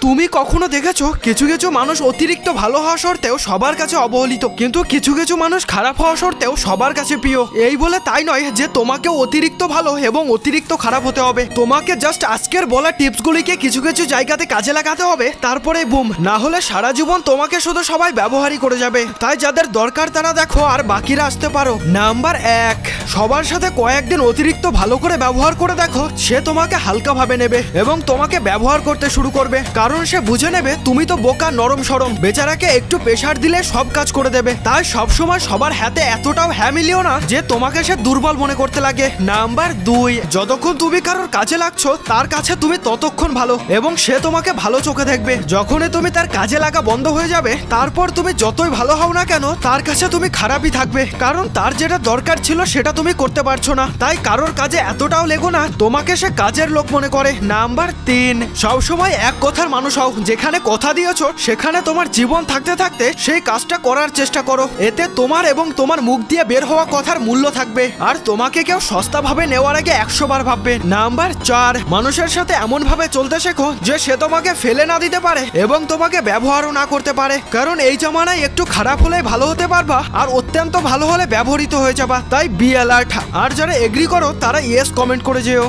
তুমি কখনো দেখেছো কিছু কিছু মানুষ অতিরিক্ত ভালো হওয়া সত্ত্বেও সবার কাছে অবহেলিত, কিন্তু কিছু কিছু মানুষ খারাপ হওয়া সত্ত্বেও সবার কাছে প্রিয়। এই বলে তাই নয় যে তোমাকে অতিরিক্ত ভালো এবং অতিরিক্ত খারাপ হতে হবে। তোমাকে জাস্ট আজকের বলা টিপসগুলিকে কিছু কিছু জায়গাতে কাজে লাগাতে হবে, তারপরে বুম। না হলে সারা জীবন তোমাকে শুধু সবাই ব্যবহারই করে যাবে। তাই যাদের দরকার তারা দেখো, আর বাকিরা আসতে পারো। নাম্বার 1, সবার সাথে কয়েকদিন অতিরিক্ত ভালো করে ব্যবহার করে দেখো, সে তোমাকে হালকা ভাবে নেবে এবং তোমাকে ব্যবহার করতে শুরু করবে, কারণ সে বুঝে নেবে তুমি তো বোকা নরম সরম। বেচারাকে একটু প্রেশার দিলে সব কাজ করে দেবে। তাই সবসময় সবার হাতে এতটাও হ্যাঁ মিলিও না যে তোমাকে সে দুর্বল মনে করতে লাগে। নাম্বার 2, যতক্ষণ তুমি কারোর কাজে লাগছো তার কাছে তুমি ততক্ষণ ভালো এবং সে তোমাকে ভালো চোখে দেখবে। যখনই তুমি তার কাজে লাগা বন্ধ হয়ে যাবে, তারপর তুমি যতই ভালো হও না কেন তার কাছে তুমি খারাপই থাকবে, কারণ তার যেটা দরকার ছিল সেটা তুমি করতে পারছো না। তাই কারোর কাজে এতটাও লেগো না তোমাকে সে কাজের লোক মনে করে। নাম্বার 3, সবসময় এক কথার মানুষ হও। যেখানে কথা দিয়েছো সেখানে তোমার জীবন থাকতে থাকতে সেই কাজটা করার চেষ্টা করো। এতে তোমার এবং তোমার মুখ দিয়ে বের হওয়া কথার মূল্য থাকবে, আর তোমাকে কেউ সস্তা ভাবে নেওয়ার আগে 100 বার ভাববে। নাম্বার 4, মানুষের সাথে এমন ভাবে চলতে শেখো যে সে তোমাকে ফেলে না দিতে পারে এবং তোমাকে ব্যবহারও না করতে পারে, কারণ এই জামানায় একটু খারাপ হলে ভালো হতে পারবা, আর অত্যন্ত ভালো হলে ব্যবহৃত হয়ে যাবা। তাই বি অ্যালার্ট। আর যারা এগ্রি করো তারা ইয়েস কমেন্ট করে যেও।